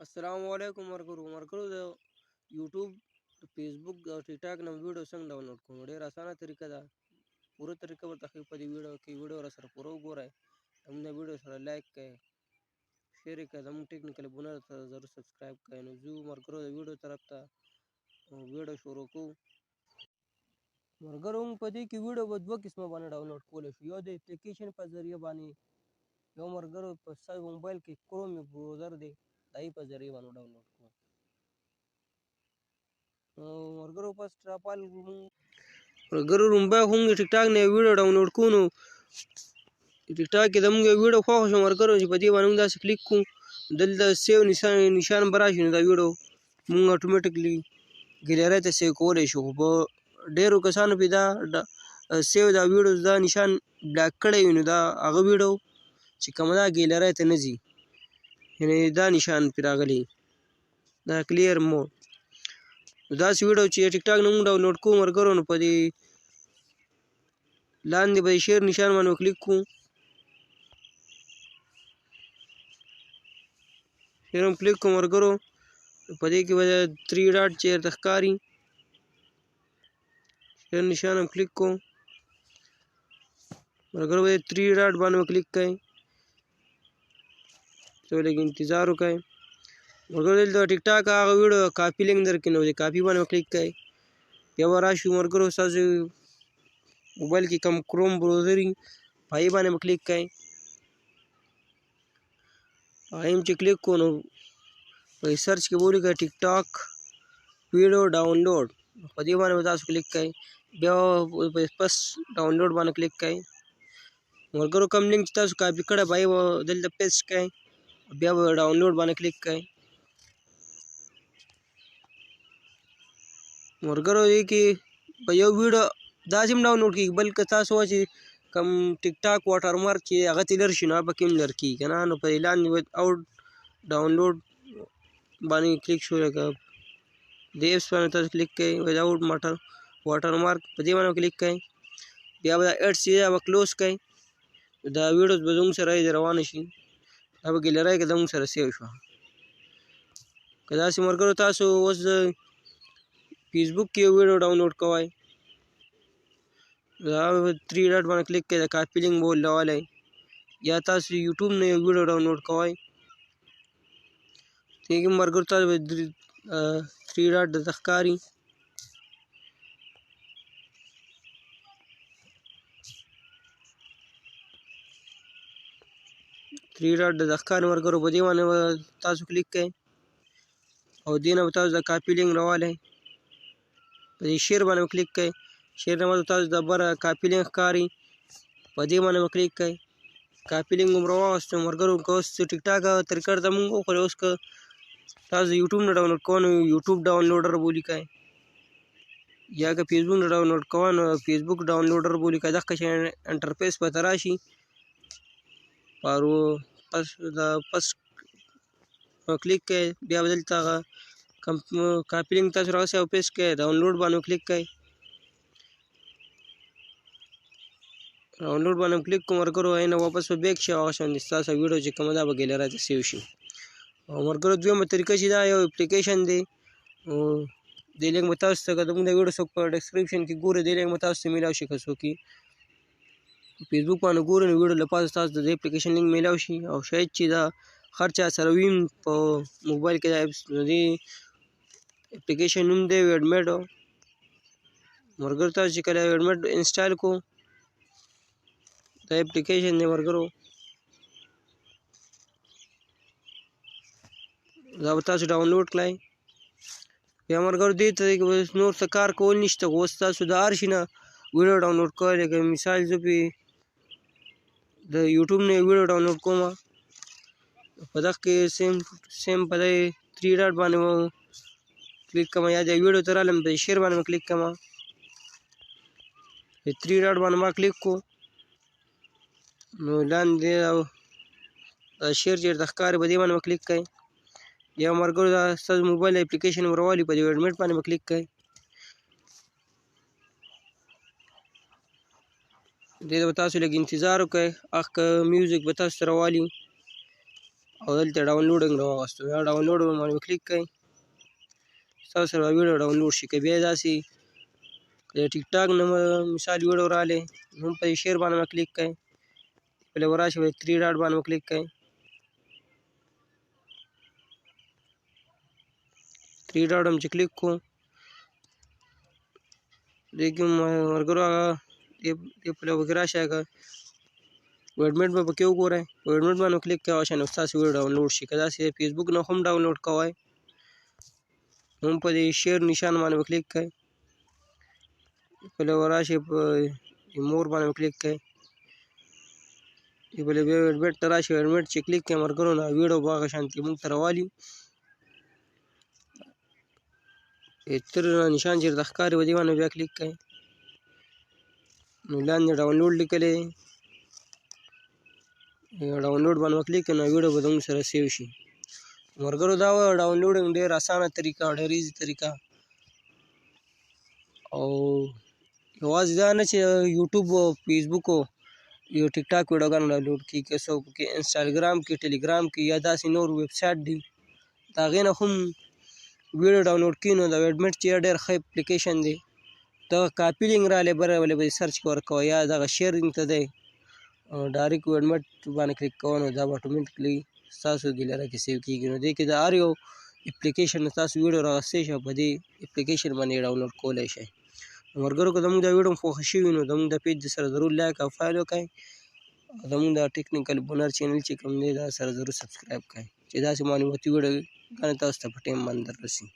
अस्सलाम वालेकुम मरकरू द यूट्यूब फेसबुक और टिकटॉक ना वीडियो संग डाउनलोड को ढेर आसान तरीका दा पूरा तरीका बता के पदी वीडियो सर पूरा गोरा है हमने वीडियो सर लाइक के शेयर के हम टेक्निकल बुना जरूर सब्सक्राइब के न जू मरकरू द वीडियो तरफ था वीडियो शुरू को मरकरू पदी की वीडियो बदवा किस्म बना डाउनलोड को ले यो दे एप्लीकेशन पर जरिए बानी यो मरकरू पर मोबाइल के क्रोम ब्राउज़र दे दाई पर जरिए बानो डाउनलोड को मरकरू फर्स्ट ट्रापल मरकरू रुम्बा होंगे टिकटॉक ने वीडियो डाउनलोड कूनो टिकटॉक के दम वीडियो खोश मरकरू जी पदी बनूंगा से क्लिक को दल द सेव निशान बराश दा वीडियो मुंग ऑटोमेटिकली गिले रहते सेव कोले शो डेरो कसान पिदा सेव दा वीडियो दा निशान ब्लैक कड़े दा आगे वीडियो चिकमदा गिले रहते नजी यानी दा निशान पिरागली दा क्लियर मोड दास वीडियो ची टिकटॉक नंग डाउनलोड को मरकरू न पदी लांदे बदी शेयर निशान मानो क्लिक को शेयर में क्लिक को मरकरू पदी की वजह 3 डॉट चेयर तखकारी शेयर निशान में क्लिक को मरकरू बदी 3 डॉट बानो क्लिक करें तो लेकिन इंतजार हो करें मरकरू तो टिकटॉक का वीडियो कॉपी लिंक दर के नो कॉपी बानो क्लिक करें व्यवहाराशु मरकरू साज मोबाइल की कम क्रोम ब्राउज़र भाई बाने में क्लिक करें आइम ची क्लिक को नो सर्च के बोली का टिकटॉक वीडियो डाउनलोड पदी बाने बता क्लिक करें बस डाउनलोड बाने क्लिक करें मरकरू कम लिंक ता कॉपी कड़ा भाई वो दिल पेस्ट करें ब्या डाउनलोड बाने क्लिक करें मरकरू ये कि भयो वीडियो दाजिम डाउनलोड की बल्कि तासो ची कम टिकटॉक वाटरमार्क की अगर तिलर शिना बकिम लड़की कना नो पहला आउट डाउनलोड बानी क्लिक शो का देव्स पर तो क्लिक करें विदाउट वाटरमार्क पदी बानो क्लिक करें या बदा एड सी अब क्लोज करें दा वीडियोस बजुंग से रही रवान शी अब गिले रहे कदम से सेव शो कदा से मरकरू तासो वस फेसबुक की वीडियो डाउनलोड करवाए 3 डॉट बना क्लिक किया कॉपी लिंक बोल वाले या तास यूट्यूब ने वीडियो डाउनलोड करवाए ठीक है मरकरू तास 3 डॉट तखकारी 3 डॉट दखकार मरकरू बदी माने तासु क्लिक करें और देना बताओ द कॉपी लिंक रवाल है पदी शेयर बाने क्लिक करें शेयर नंबर बताओ द बर कॉपी लिंक कारी पदी माने क्लिक करें कॉपी लिंक रवा वस्तु मरकरू को टिकटॉक तरीका दमुंगो करे उसका तास यूट्यूब ने डाउनलोड कौन यूट्यूब डाउनलोडर बोली का या का फेसबुक ने डाउनलोड कौन फेसबुक डाउनलोडर बोली का दख इंटरफेस पर तराशी और वो पस क्लिक के बिया बदलता कम कॉपी लिंक तस रहा से पेस्ट के डाउनलोड बानो क्लिक के डाउनलोड बानो क्लिक को मरकरू है ना वापस बैक शे आवश्यक निस्ता सा वीडियो जे कमदा बगेले रहते सेव शी और मरकरू जो तरीका सीधा है एप्लीकेशन दे दे लिंक बता सकता तुम वीडियो सब डिस्क्रिप्शन की गोरे दे लिंक बता से मिला शी कसो की फेसबुक पर गोरे वीडियो लपास तास दे एप्लीकेशन लिंक मिला शी और शायद चीज़ा खर्चा सरवीम मोबाइल के ऐप्स दे एप्लीकेशन नुम दे एडमेट हो मरकरू तास चिकल एडमेट इंस्टॉल को द एप्लीकेशन दे मरकरू दा बता डाउनलोड कलाई या मरकरू दे तो कि नोट सकार कोल निश्ता गोस्ता सुधार शिना वीडियो डाउनलोड कर लेकिन मिसाल जो भी द यूट्यूब ने वीडियो डाउनलोड कोमा पदक के सेम पदे 3 डॉट बाने वो क्लिक कमा या जा वीडियो तरा लम शेयर बाने में क्लिक कमा 3 डॉट बाने में क्लिक को नो लान दे शेयर जेर दखकार बदी बाने में क्लिक करें या मरकरू सज मोबाइल एप्लीकेशन में रवाली पदी एडमिट बाने में क्लिक करें दे बता लेकिन इंतजार हो करें आख म्यूजिक बता रवाली او دلته ډاونلوډینګ راوغوښتو. یا ډاونلوډ باندې کلیک کړئ، ستاسو سره ویډیو ډاونلوډ شي. که بیا داسې د ټیک ټاک نه مثال ویډیو رالی نو هم په دې شیر باندې کلیک کړئ، پهله به راشئ تھری ډاټ باندې کلیک کړئ، تھری ډاټ هم چې کلیک کړو دې کې ملګرو هغه دې پهله پکې راشئ، هغه ویډمنټ به پکې وګورئ، ویډمنټ باندې کلیک کوئ شان ستاسو ویډیو ډاونلوډ شي. که داسې فیسبوک نه هم ډاونلوډ کوئ هم په دې شیر نشان باندې به کلیک کړئ، پهله به راشئ په مور باندې به کلیک کړئ، پهله بیا ویډمنټ ته راشئ، ویډمنټ چې کلیک کړئ ملګرو نو ویډیو به هغه شانتې موږ ته راوالي. تر نشان چې درته ښکاري په دې باندې بیا کلیک کړئ، نو لاندې ډاونلوډ لیکلی ډاونلوډ باندې به کلیک کړئ نو ویډیو به زموږ سره سیو شي. ملګرو دا وه ډاونلوډینګ ډېر اسانه طریقه، ډېر ایزي طریقه. او یوازې دا نه چې یوټیوب او فیسبوک او یو ټیک ټاک ویډیوګانې ډاونلوډ کړي، که څوک پکې انسټاګرام کې، ټلیګرام کې یا داسې نور ویب سایټ دي د هغې نه هم ویډیو ډاونلوډ کړي، نو د ویډمنټ چې ډېر ښه اپلیکیشن دی. دغه کاپي لینک رالی بره ولې به سرچ کې ورکوئ یا دغه شیرینګ ته دی ډایرکټ ویډمنټ باندې کلیک کوئ نو دا به اټومیټکلي ستاسو ګیلرۍ کې سیو کېږي. نو دې کې د هر یو اپلیکیشن نه تاسو ویډیو راغستی شئ په دې اپلیکیشن باندې یې ډاونلوډ کولی شئ. ملګرو که زموږ دا ویډیو خوښه شوي نو زموږ د پیج سره ضرور لایک او فالو کړئ، او زموږ دا ټیکنیکل بونر چینل چې کوم دی دا سره ضرور سبسکرایب کړئ چې داسې معلوماتي ویډیوګانې تاسو ته په ټایم باندې در رسي.